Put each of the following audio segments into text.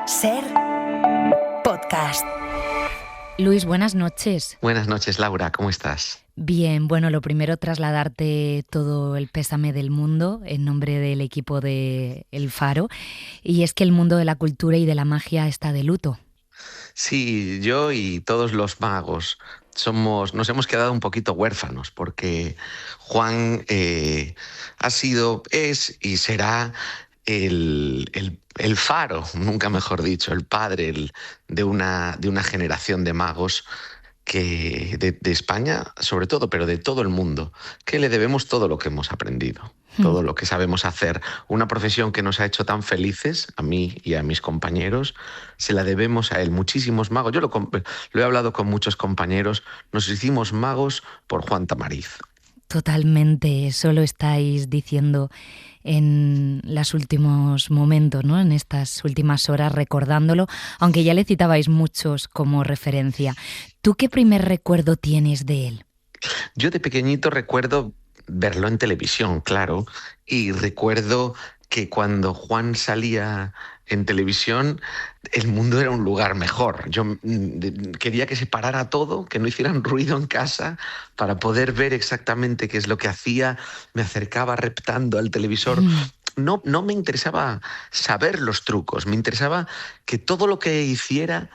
Ser podcast. Luis, buenas noches. Buenas noches, Laura, ¿cómo estás? Bien, bueno, lo primero trasladarte todo el pésame del mundo en nombre del equipo de El Faro. Y es que el mundo de la cultura y de la magia está de luto. Sí, yo y todos los magos nos hemos quedado un poquito huérfanos porque Juan ha sido, es y será el faro, nunca mejor dicho, el padre de una generación de magos de España, sobre todo, pero de todo el mundo, que le debemos todo lo que hemos aprendido, todo lo que sabemos hacer. Una profesión que nos ha hecho tan felices, a mí y a mis compañeros, se la debemos a él. Muchísimos magos, yo lo he hablado con muchos compañeros, nos hicimos magos por Juan Tamariz. Totalmente, eso lo estáis diciendo en los últimos momentos, ¿no? En estas últimas horas recordándolo, aunque ya le citabais muchos como referencia. ¿Tú qué primer recuerdo tienes de él? Yo de pequeñito recuerdo verlo en televisión, claro, y recuerdo que cuando Juan salía en televisión, el mundo era un lugar mejor. Yo quería que se parara todo, que no hicieran ruido en casa para poder ver exactamente qué es lo que hacía. Me acercaba reptando al televisor. No me interesaba saber los trucos, me interesaba que todo lo que hiciera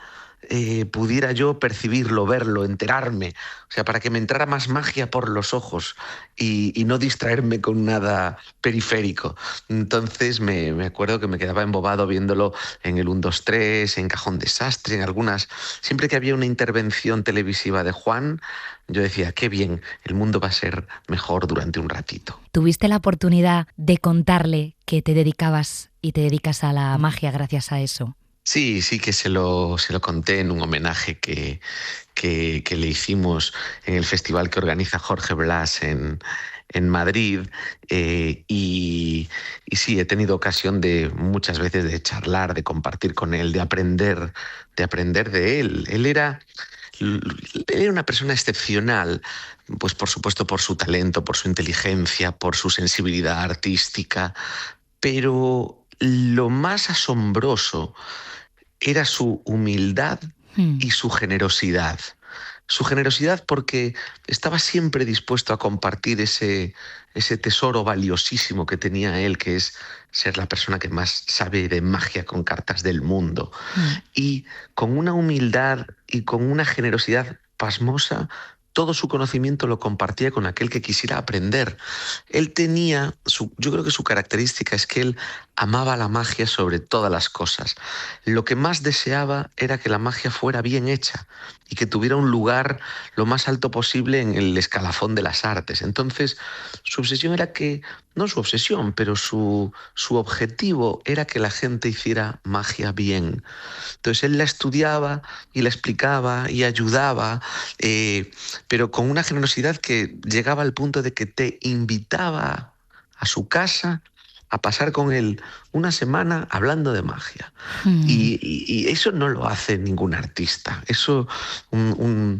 pudiera yo percibirlo, verlo, enterarme, o sea, para que me entrara más magia por los ojos y no distraerme con nada periférico. Entonces me acuerdo que me quedaba embobado viéndolo en el 1, 2, 3, en Cajón Desastre, en algunas. Siempre que había una intervención televisiva de Juan, yo decía, qué bien, el mundo va a ser mejor durante un ratito. ¿Tuviste la oportunidad de contarle que te dedicabas y te dedicas a la magia gracias a eso? Sí, que se lo conté en un homenaje que le hicimos en el festival que organiza Jorge Blas en Madrid. Y sí, he tenido ocasión de muchas veces de charlar, de compartir con él, de aprender de él. Él era una persona excepcional, pues por supuesto por su talento, por su inteligencia, por su sensibilidad artística, pero lo más asombroso era su humildad y su generosidad. Su generosidad porque estaba siempre dispuesto a compartir ese tesoro valiosísimo que tenía él, que es ser la persona que más sabe de magia con cartas del mundo. Y con una humildad y con una generosidad pasmosa, todo su conocimiento lo compartía con aquel que quisiera aprender. Él tenía, yo creo que su característica es que él amaba la magia sobre todas las cosas. Lo que más deseaba era que la magia fuera bien hecha y que tuviera un lugar lo más alto posible en el escalafón de las artes. Entonces, su obsesión era que, no su obsesión, pero su objetivo era que la gente hiciera magia bien. Entonces, él la estudiaba y la explicaba y ayudaba, pero con una generosidad que llegaba al punto de que te invitaba a su casa a pasar con él una semana hablando de magia. Y eso no lo hace ningún artista. Eso, eso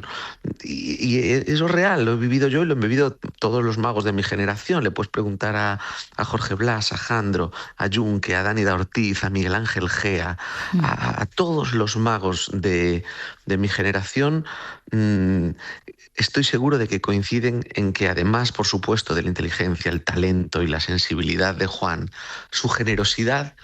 es real, lo he vivido yo y lo han vivido todos los magos de mi generación. Le puedes preguntar a Jorge Blas, a Jandro, a Junque, a Dani da Ortiz, a Miguel Ángel Gea, a todos los magos de mi generación. Estoy seguro de que coinciden en que, además, por supuesto, de la inteligencia, el talento y la sensibilidad de Juan, su generosidad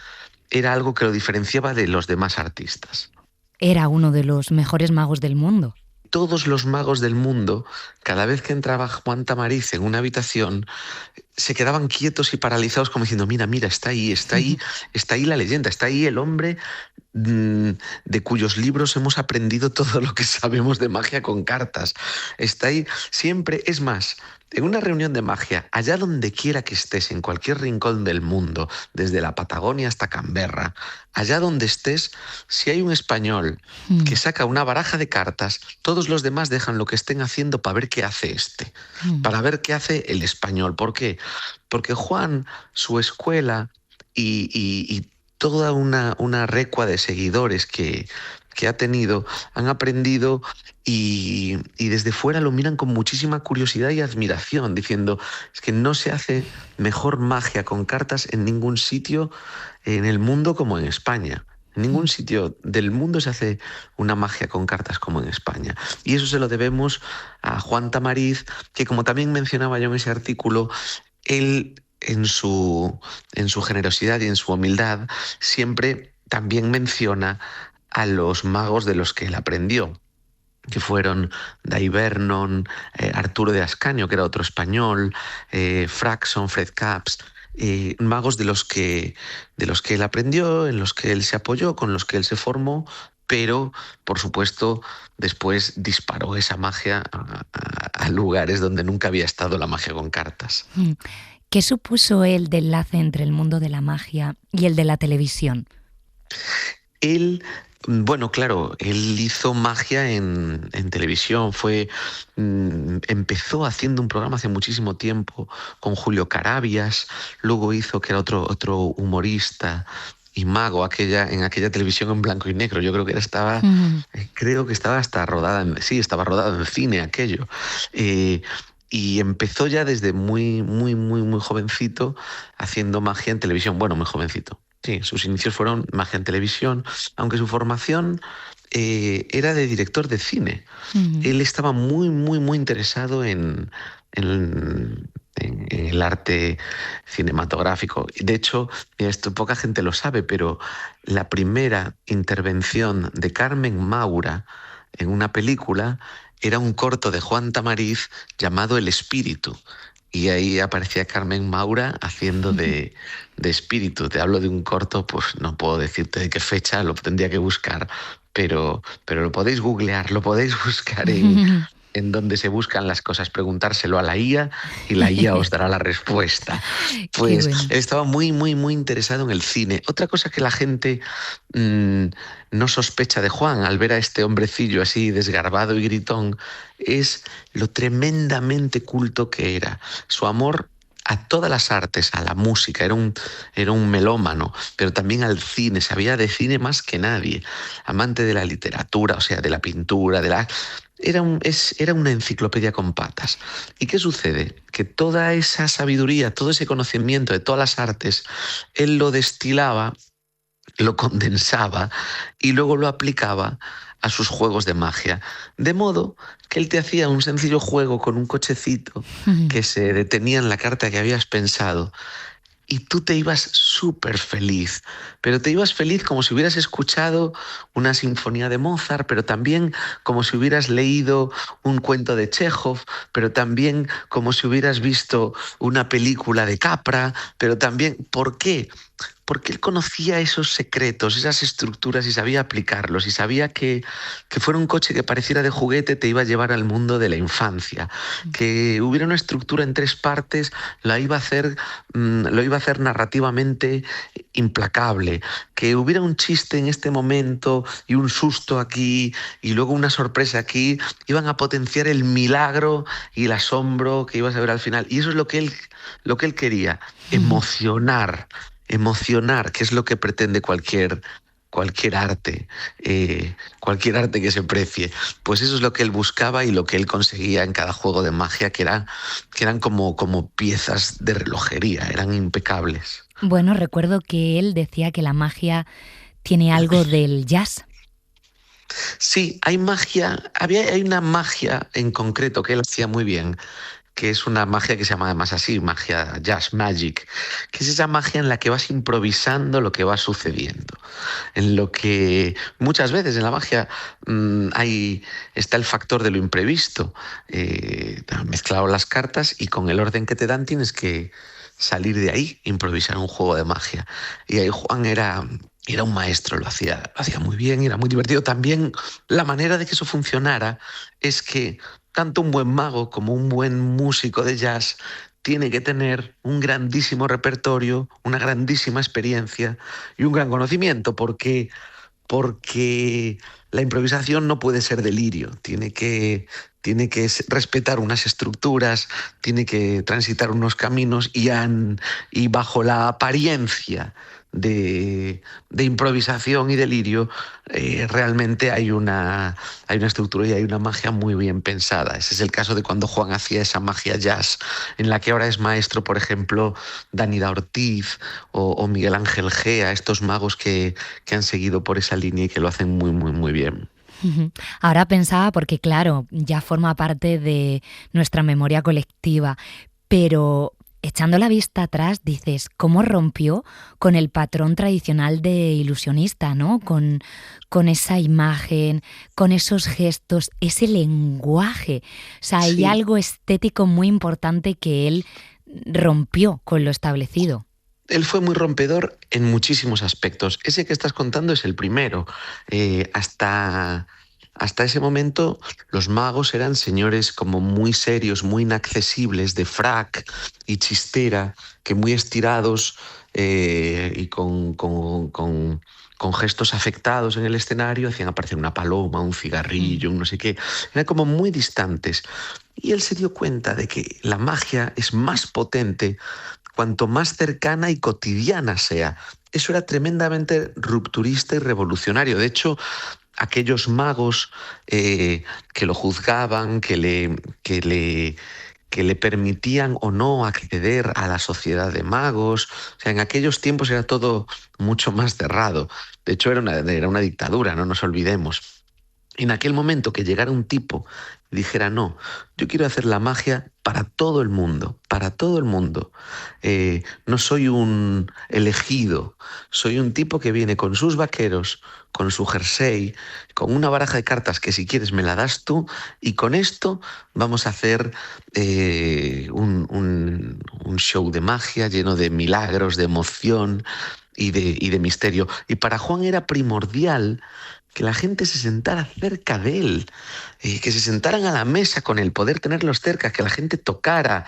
era algo que lo diferenciaba de los demás artistas. Era uno de los mejores magos del mundo. Todos los magos del mundo, cada vez que entraba Juan Tamariz en una habitación, se quedaban quietos y paralizados como diciendo, mira, está ahí la leyenda, está ahí el hombre de cuyos libros hemos aprendido todo lo que sabemos de magia con cartas. Está ahí siempre, es más, en una reunión de magia, allá donde quiera que estés, en cualquier rincón del mundo, desde la Patagonia hasta Canberra, allá donde estés, si hay un español que saca una baraja de cartas, todos los demás dejan lo que estén haciendo para ver qué hace este, para ver qué hace el español. ¿Por qué? Porque Juan, su escuela y toda una recua de seguidores que ha tenido, han aprendido y desde fuera lo miran con muchísima curiosidad y admiración, diciendo, es que no se hace mejor magia con cartas en ningún sitio en el mundo como en España. En ningún sitio del mundo se hace una magia con cartas como en España. Y eso se lo debemos a Juan Tamariz, que como también mencionaba yo en ese artículo, él en su generosidad y en su humildad siempre también menciona a los magos de los que él aprendió, que fueron Dai Vernon, Arturo de Ascanio, que era otro español, Fraxon, Fred Capps, magos de los que él aprendió, en los que él se apoyó, con los que él se formó, pero, por supuesto, después disparó esa magia a lugares donde nunca había estado la magia con cartas. ¿Qué supuso él de enlace entre el mundo de la magia y el de la televisión? Él, bueno, claro, él hizo magia en televisión, empezó haciendo un programa hace muchísimo tiempo con Julio Carabias, luego hizo, que era otro humorista y mago, en aquella televisión en blanco y negro. Yo creo que creo que estaba hasta rodada, estaba rodado en cine aquello. Y empezó ya desde muy, muy, muy, muy jovencito haciendo magia en televisión. Bueno, muy jovencito. Sí, sus inicios fueron magia en televisión, aunque su formación era de director de cine. Él estaba muy, muy, muy interesado en el arte cinematográfico. De hecho, esto poca gente lo sabe, pero la primera intervención de Carmen Maura en una película era un corto de Juan Tamariz llamado El Espíritu. Y ahí aparecía Carmen Maura haciendo de espíritu. Te hablo de un corto, pues no puedo decirte de qué fecha, lo tendría que buscar, pero lo podéis googlear, lo podéis buscar en donde se buscan las cosas, preguntárselo a la IA y la IA os dará la respuesta. Pues bueno. Él estaba muy, muy, muy interesado en el cine. Otra cosa que la gente no sospecha de Juan al ver a este hombrecillo así desgarbado y gritón es lo tremendamente culto que era. Su amor a todas las artes, a la música, era un melómano, pero también al cine, sabía de cine más que nadie, amante de la literatura, o sea, de la pintura, era una enciclopedia con patas. ¿Y qué sucede? Que toda esa sabiduría, todo ese conocimiento de todas las artes, él lo destilaba, lo condensaba y luego lo aplicaba a sus juegos de magia. De modo que él te hacía un sencillo juego con un cochecito que se detenía en la carta que habías pensado y tú te ibas súper feliz, pero te ibas feliz como si hubieras escuchado una sinfonía de Mozart, pero también como si hubieras leído un cuento de Chekhov, pero también como si hubieras visto una película de Capra, pero también, ¿por qué? Porque él conocía esos secretos, esas estructuras y sabía aplicarlos y sabía que fuera un coche que pareciera de juguete te iba a llevar al mundo de la infancia, que hubiera una estructura en 3 partes lo iba a hacer narrativamente implacable, que hubiera un chiste en este momento y un susto aquí y luego una sorpresa aquí, iban a potenciar el milagro y el asombro que ibas a ver al final. Y eso es lo que él quería, emocionar, que es lo que pretende cualquier arte, cualquier arte que se precie. Pues eso es lo que él buscaba y lo que él conseguía en cada juego de magia, que eran como piezas de relojería, eran impecables. Bueno, recuerdo que él decía que la magia tiene algo del jazz. Sí, hay una magia en concreto que él hacía muy bien, que es una magia que se llama además así, magia jazz magic, que es esa magia en la que vas improvisando lo que va sucediendo, en lo que muchas veces en la magia está el factor de lo imprevisto, mezclado las cartas y con el orden que te dan tienes que salir de ahí, improvisar un juego de magia. Y ahí Juan era un maestro, lo hacía muy bien, era muy divertido. También la manera de que eso funcionara es que tanto un buen mago como un buen músico de jazz tiene que tener un grandísimo repertorio, una grandísima experiencia y un gran conocimiento, porque la improvisación no puede ser delirio, tiene que respetar unas estructuras, tiene que transitar unos caminos y bajo la apariencia de improvisación y delirio, realmente hay una estructura y hay una magia muy bien pensada. Ese es el caso de cuando Juan hacía esa magia jazz, en la que ahora es maestro, por ejemplo, Dánida Ortiz o Miguel Ángel Gea, estos magos que han seguido por esa línea y que lo hacen muy, muy, muy bien. Ahora pensaba, porque claro, ya forma parte de nuestra memoria colectiva, pero echando la vista atrás dices, ¿cómo rompió con el patrón tradicional de ilusionista, ¿no? Con esa imagen, con esos gestos, ese lenguaje. O sea, hay algo estético muy importante que él rompió con lo establecido. Él fue muy rompedor en muchísimos aspectos. Ese que estás contando es el primero. Hasta ese momento los magos eran señores como muy serios, muy inaccesibles, de frac y chistera, que muy estirados y con gestos afectados en el escenario hacían aparecer una paloma, un cigarrillo, un no sé qué. Eran como muy distantes. Y él se dio cuenta de que la magia es más potente cuanto más cercana y cotidiana sea. Eso era tremendamente rupturista y revolucionario. De hecho, aquellos magos que lo juzgaban, que le permitían o no acceder a la sociedad de magos. O sea, en aquellos tiempos era todo mucho más cerrado. De hecho, era una dictadura, no nos olvidemos. En aquel momento que llegara un tipo y dijera, no, yo quiero hacer la magia para todo el mundo, para todo el mundo. No soy un elegido, soy un tipo que viene con sus vaqueros, con su jersey, con una baraja de cartas que si quieres me la das tú, y con esto vamos a hacer un show de magia lleno de milagros, de emoción y de misterio. Y para Juan era primordial que la gente se sentara cerca de él, que se sentaran a la mesa con él, poder tenerlos cerca, que la gente tocara,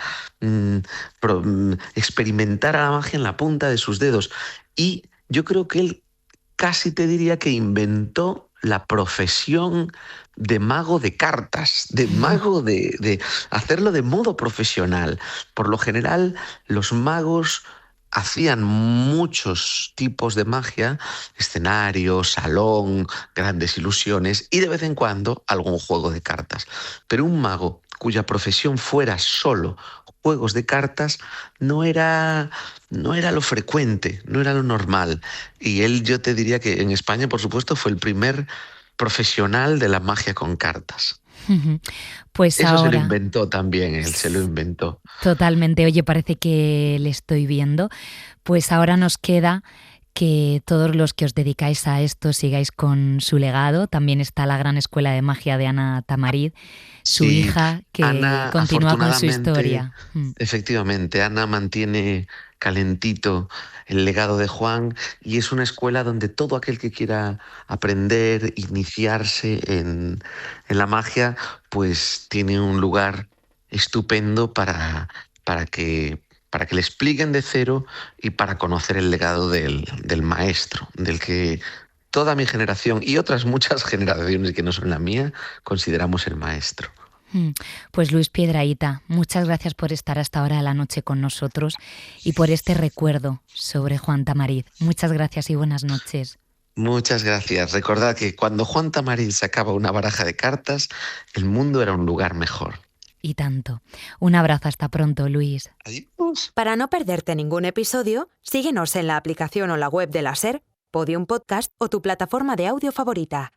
experimentara la magia en la punta de sus dedos. Y yo creo que él casi te diría que inventó la profesión de mago de cartas, de mago de hacerlo de modo profesional. Por lo general, los magos hacían muchos tipos de magia, escenario, salón, grandes ilusiones y de vez en cuando algún juego de cartas. Pero un mago cuya profesión fuera solo juegos de cartas no era lo frecuente, no era lo normal. Y él, yo te diría que en España, por supuesto, fue el primer profesional de la magia con cartas. Pues eso ahora... se lo inventó también, él se lo inventó. Totalmente. Oye, parece que le estoy viendo. Pues ahora nos queda que todos los que os dedicáis a esto sigáis con su legado. También está la gran escuela de magia de Ana Tamariz, su hija, que Ana, continúa con su historia. Efectivamente, Ana mantiene calentito el legado de Juan y es una escuela donde todo aquel que quiera aprender, iniciarse en la magia, pues tiene un lugar estupendo para que le expliquen de cero y para conocer el legado del maestro, del que toda mi generación y otras muchas generaciones que no son la mía consideramos el maestro. Pues Luis Piedrahita, muchas gracias por estar hasta ahora de la noche con nosotros y por este recuerdo sobre Juan Tamariz. Muchas gracias y buenas noches. Muchas gracias. Recordad que cuando Juan Tamariz sacaba una baraja de cartas, el mundo era un lugar mejor. Y tanto. Un abrazo, hasta pronto, Luis. Adiós. Para no perderte ningún episodio, síguenos en la aplicación o la web de la SER, Podium Podcast o tu plataforma de audio favorita.